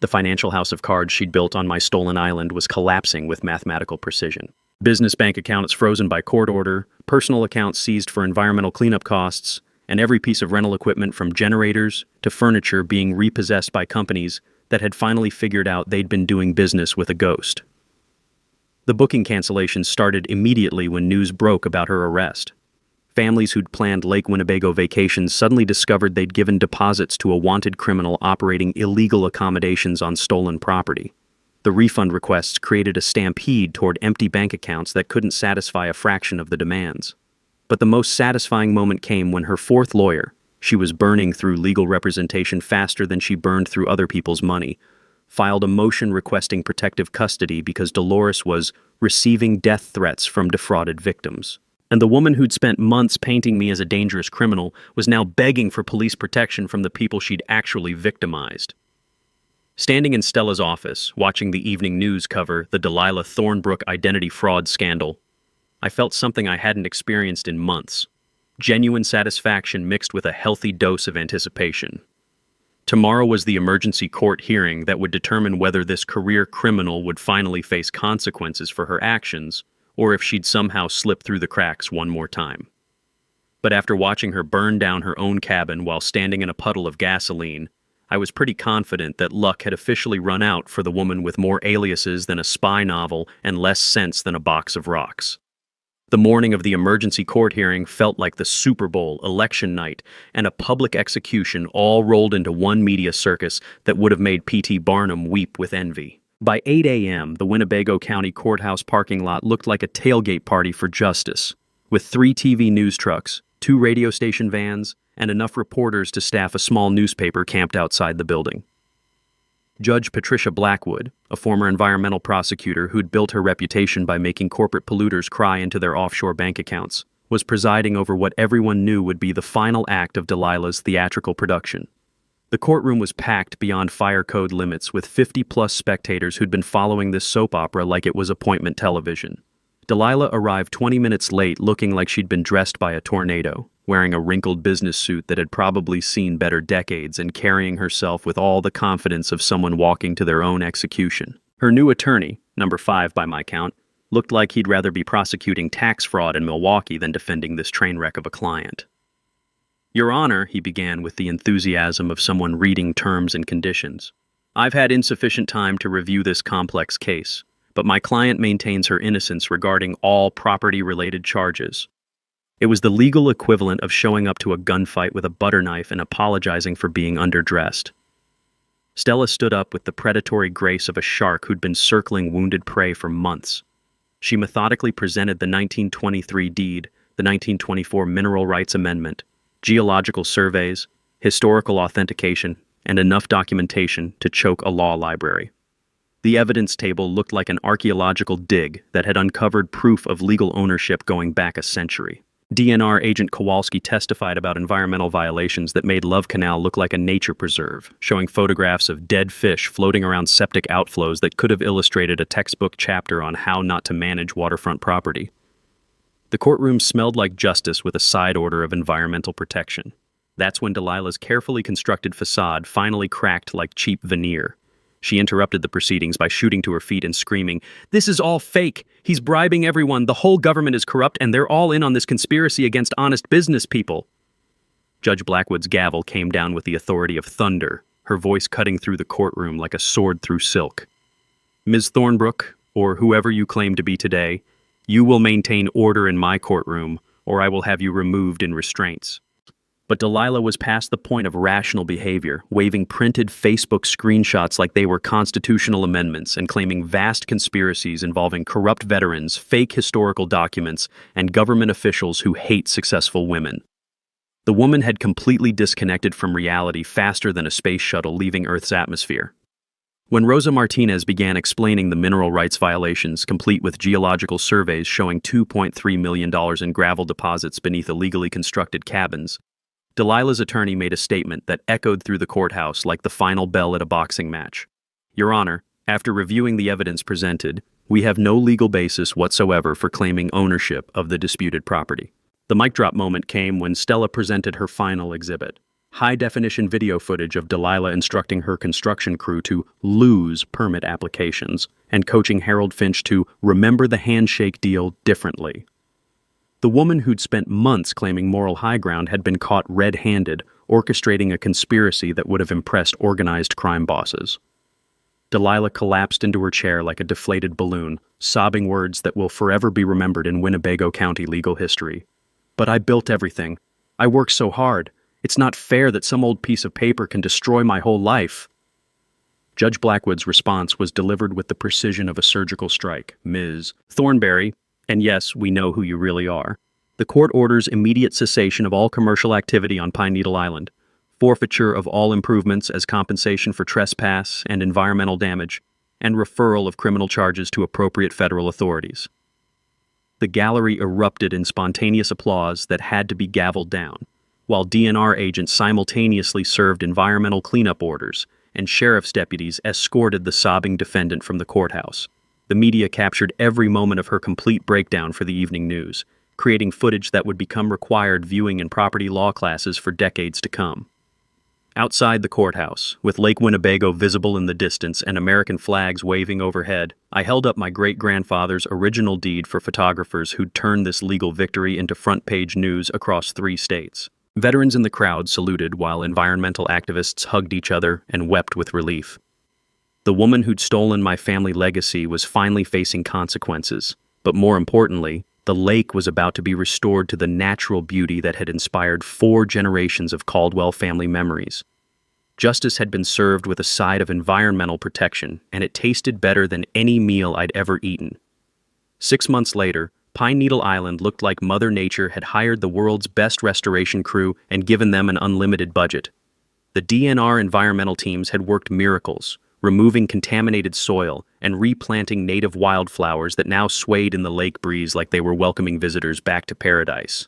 The financial house of cards she'd built on my stolen island was collapsing with mathematical precision. Business bank accounts frozen by court order, personal accounts seized for environmental cleanup costs, and every piece of rental equipment from generators to furniture being repossessed by companies that had finally figured out they'd been doing business with a ghost. The booking cancellations started immediately when news broke about her arrest. Families who'd planned Lake Winnebago vacations suddenly discovered they'd given deposits to a wanted criminal operating illegal accommodations on stolen property. The refund requests created a stampede toward empty bank accounts that couldn't satisfy a fraction of the demands. But the most satisfying moment came when her fourth lawyer, she was burning through legal representation faster than she burned through other people's money, filed a motion requesting protective custody because Dolores was receiving death threats from defrauded victims. And the woman who'd spent months painting me as a dangerous criminal was now begging for police protection from the people she'd actually victimized. Standing in Stella's office, watching the evening news cover the Delilah Thornbrook identity fraud scandal, I felt something I hadn't experienced in months. Genuine satisfaction mixed with a healthy dose of anticipation. Tomorrow was the emergency court hearing that would determine whether this career criminal would finally face consequences for her actions, or if she'd somehow slip through the cracks one more time. But after watching her burn down her own cabin while standing in a puddle of gasoline, I was pretty confident that luck had officially run out for the woman with more aliases than a spy novel and less sense than a box of rocks. The morning of the emergency court hearing felt like the Super Bowl, election night, and a public execution all rolled into one media circus that would have made P.T. Barnum weep with envy. By 8 a.m., the Winnebago County Courthouse parking lot looked like a tailgate party for justice, with 3 TV news trucks, 2 radio station vans, and enough reporters to staff a small newspaper camped outside the building. Judge Patricia Blackwood, a former environmental prosecutor who'd built her reputation by making corporate polluters cry into their offshore bank accounts, was presiding over what everyone knew would be the final act of Delilah's theatrical production. The courtroom was packed beyond fire code limits with 50-plus spectators who'd been following this soap opera like it was appointment television. Delilah arrived 20 minutes late looking like she'd been dressed by a tornado, wearing a wrinkled business suit that had probably seen better decades and carrying herself with all the confidence of someone walking to their own execution. Her new attorney, number 5 by my count, looked like he'd rather be prosecuting tax fraud in Milwaukee than defending this train wreck of a client. "Your Honor," he began with the enthusiasm of someone reading terms and conditions, "I've had insufficient time to review this complex case, but my client maintains her innocence regarding all property-related charges." It was the legal equivalent of showing up to a gunfight with a butter knife and apologizing for being underdressed. Stella stood up with the predatory grace of a shark who'd been circling wounded prey for months. She methodically presented the 1923 deed, the 1924 Mineral Rights Amendment, geological surveys, historical authentication, and enough documentation to choke a law library. The evidence table looked like an archaeological dig that had uncovered proof of legal ownership going back a century. DNR agent Kowalski testified about environmental violations that made Love Canal look like a nature preserve, showing photographs of dead fish floating around septic outflows that could have illustrated a textbook chapter on how not to manage waterfront property. The courtroom smelled like justice with a side order of environmental protection. That's when Delilah's carefully constructed facade finally cracked like cheap veneer. She interrupted the proceedings by shooting to her feet and screaming, "This is all fake! He's bribing everyone! The whole government is corrupt and they're all in on this conspiracy against honest business people!" Judge Blackwood's gavel came down with the authority of thunder, her voice cutting through the courtroom like a sword through silk. "Ms. Thornbrook, or whoever you claim to be today, you will maintain order in my courtroom, or I will have you removed in restraints." But Delilah was past the point of rational behavior, waving printed Facebook screenshots like they were constitutional amendments and claiming vast conspiracies involving corrupt veterans, fake historical documents, and government officials who hate successful women. The woman had completely disconnected from reality faster than a space shuttle leaving Earth's atmosphere. When Rosa Martinez began explaining the mineral rights violations, complete with geological surveys showing $2.3 million in gravel deposits beneath illegally constructed cabins, Delilah's attorney made a statement that echoed through the courthouse like the final bell at a boxing match. Your Honor, after reviewing the evidence presented, we have no legal basis whatsoever for claiming ownership of the disputed property. The mic drop moment came when Stella presented her final exhibit. High-definition video footage of Delilah instructing her construction crew to lose permit applications and coaching Harold Finch to remember the handshake deal differently. The woman who'd spent months claiming moral high ground had been caught red-handed, orchestrating a conspiracy that would have impressed organized crime bosses. Delilah collapsed into her chair like a deflated balloon, sobbing words that will forever be remembered in Winnebago County legal history. But I built everything. I worked so hard. It's not fair that some old piece of paper can destroy my whole life. Judge Blackwood's response was delivered with the precision of a surgical strike. Ms. Thornberry, and yes, we know who you really are. The court orders immediate cessation of all commercial activity on Pine Needle Island, forfeiture of all improvements as compensation for trespass and environmental damage, and referral of criminal charges to appropriate federal authorities. The gallery erupted in spontaneous applause that had to be gavelled down, while DNR agents simultaneously served environmental cleanup orders and sheriff's deputies escorted the sobbing defendant from the courthouse. The media captured every moment of her complete breakdown for the evening news, creating footage that would become required viewing in property law classes for decades to come. Outside the courthouse, with Lake Winnebago visible in the distance and American flags waving overhead, I held up my great-grandfather's original deed for photographers who'd turned this legal victory into front-page news across 3 states. Veterans in the crowd saluted while environmental activists hugged each other and wept with relief. The woman who'd stolen my family legacy was finally facing consequences, but more importantly, the lake was about to be restored to the natural beauty that had inspired 4 generations of Caldwell family memories. Justice had been served with a side of environmental protection, and it tasted better than any meal I'd ever eaten. 6 months later, Pine Needle Island looked like Mother Nature had hired the world's best restoration crew and given them an unlimited budget. The DNR environmental teams had worked miracles, removing contaminated soil and replanting native wildflowers that now swayed in the lake breeze like they were welcoming visitors back to paradise.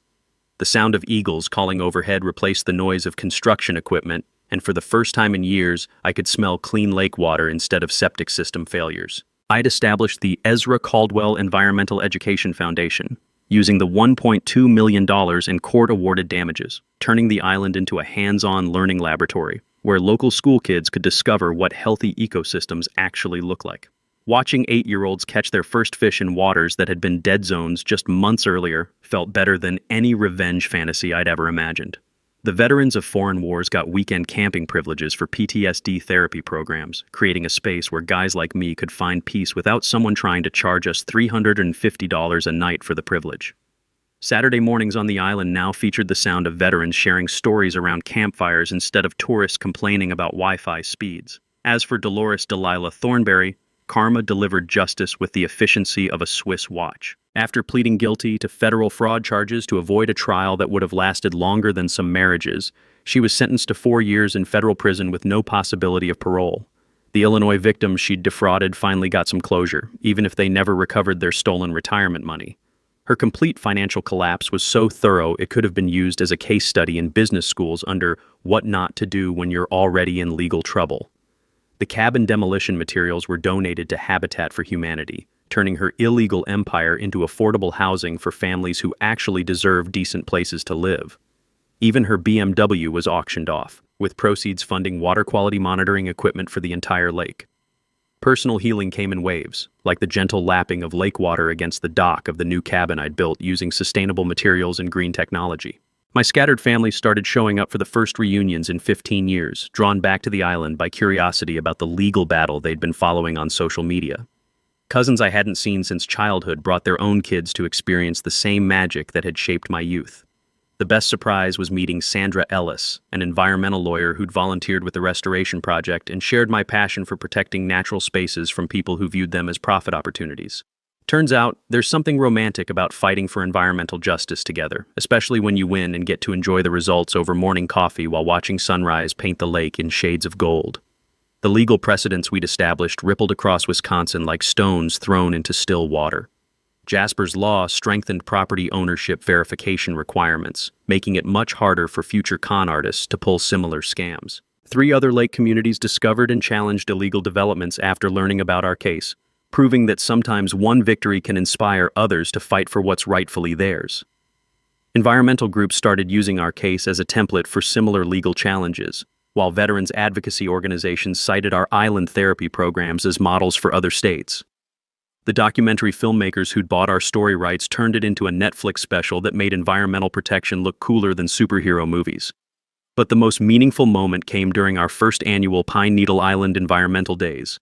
The sound of eagles calling overhead replaced the noise of construction equipment, and for the first time in years, I could smell clean lake water instead of septic system failures. I'd established the Ezra Caldwell Environmental Education Foundation, using the $1.2 million in court-awarded damages, turning the island into a hands-on learning laboratory, where local school kids could discover what healthy ecosystems actually look like. Watching 8-year-olds catch their first fish in waters that had been dead zones just months earlier felt better than any revenge fantasy I'd ever imagined. The veterans of foreign wars got weekend camping privileges for PTSD therapy programs, creating a space where guys like me could find peace without someone trying to charge us $350 a night for the privilege. Saturday mornings on the island now featured the sound of veterans sharing stories around campfires instead of tourists complaining about Wi-Fi speeds. As for Dolores Delilah Thornberry, karma delivered justice with the efficiency of a Swiss watch. After pleading guilty to federal fraud charges to avoid a trial that would have lasted longer than some marriages, she was sentenced to 4 years in federal prison with no possibility of parole. The Illinois victims she'd defrauded finally got some closure, even if they never recovered their stolen retirement money. Her complete financial collapse was so thorough it could have been used as a case study in business schools under what not to do when you're already in legal trouble. The cabin demolition materials were donated to Habitat for Humanity, turning her illegal empire into affordable housing for families who actually deserve decent places to live. Even her BMW was auctioned off, with proceeds funding water quality monitoring equipment for the entire lake. Personal healing came in waves, like the gentle lapping of lake water against the dock of the new cabin I'd built using sustainable materials and green technology. My scattered family started showing up for the first reunions in 15 years, drawn back to the island by curiosity about the legal battle they'd been following on social media. Cousins I hadn't seen since childhood brought their own kids to experience the same magic that had shaped my youth. The best surprise was meeting Sandra Ellis, an environmental lawyer who'd volunteered with the restoration project and shared my passion for protecting natural spaces from people who viewed them as profit opportunities. Turns out, there's something romantic about fighting for environmental justice together, especially when you win and get to enjoy the results over morning coffee while watching sunrise paint the lake in shades of gold. The legal precedents we'd established rippled across Wisconsin like stones thrown into still water. Jasper's Law strengthened property ownership verification requirements, making it much harder for future con artists to pull similar scams. 3 other lake communities discovered and challenged illegal developments after learning about our case, proving that sometimes one victory can inspire others to fight for what's rightfully theirs. Environmental groups started using our case as a template for similar legal challenges, while veterans advocacy organizations cited our island therapy programs as models for other states. The documentary filmmakers who'd bought our story rights turned it into a Netflix special that made environmental protection look cooler than superhero movies. But the most meaningful moment came during our first annual Pine Needle Island Environmental Days,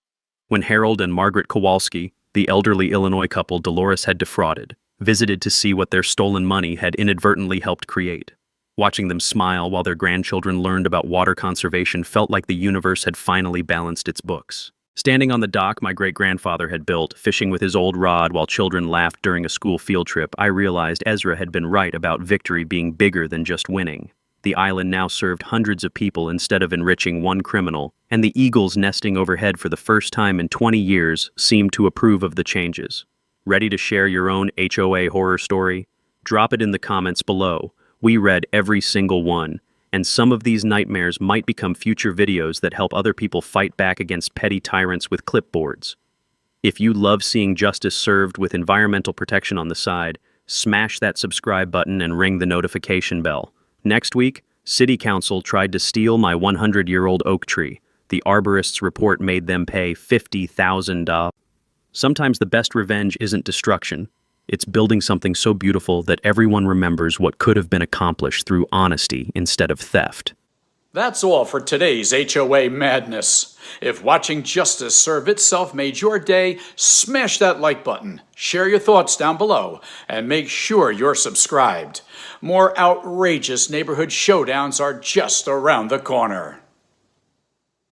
when Harold and Margaret Kowalski, the elderly Illinois couple Dolores had defrauded, visited to see what their stolen money had inadvertently helped create. Watching them smile while their grandchildren learned about water conservation felt like the universe had finally balanced its books. Standing on the dock my great-grandfather had built, fishing with his old rod while children laughed during a school field trip, I realized Ezra had been right about victory being bigger than just winning. The island now served hundreds of people instead of enriching one criminal, and the eagles nesting overhead for the first time in 20 years seemed to approve of the changes. Ready to share your own HOA horror story? Drop it in the comments below. We read every single one, and some of these nightmares might become future videos that help other people fight back against petty tyrants with clipboards. If you love seeing justice served with environmental protection on the side, smash that subscribe button and ring the notification bell. Next week, City Council tried to steal my 100-year-old oak tree. The arborist's report made them pay $50,000. Sometimes the best revenge isn't destruction. It's building something so beautiful that everyone remembers what could have been accomplished through honesty instead of theft. That's all for today's HOA madness. If watching justice serve itself made your day, smash that like button, share your thoughts down below, and make sure you're subscribed. More outrageous neighborhood showdowns are just around the corner.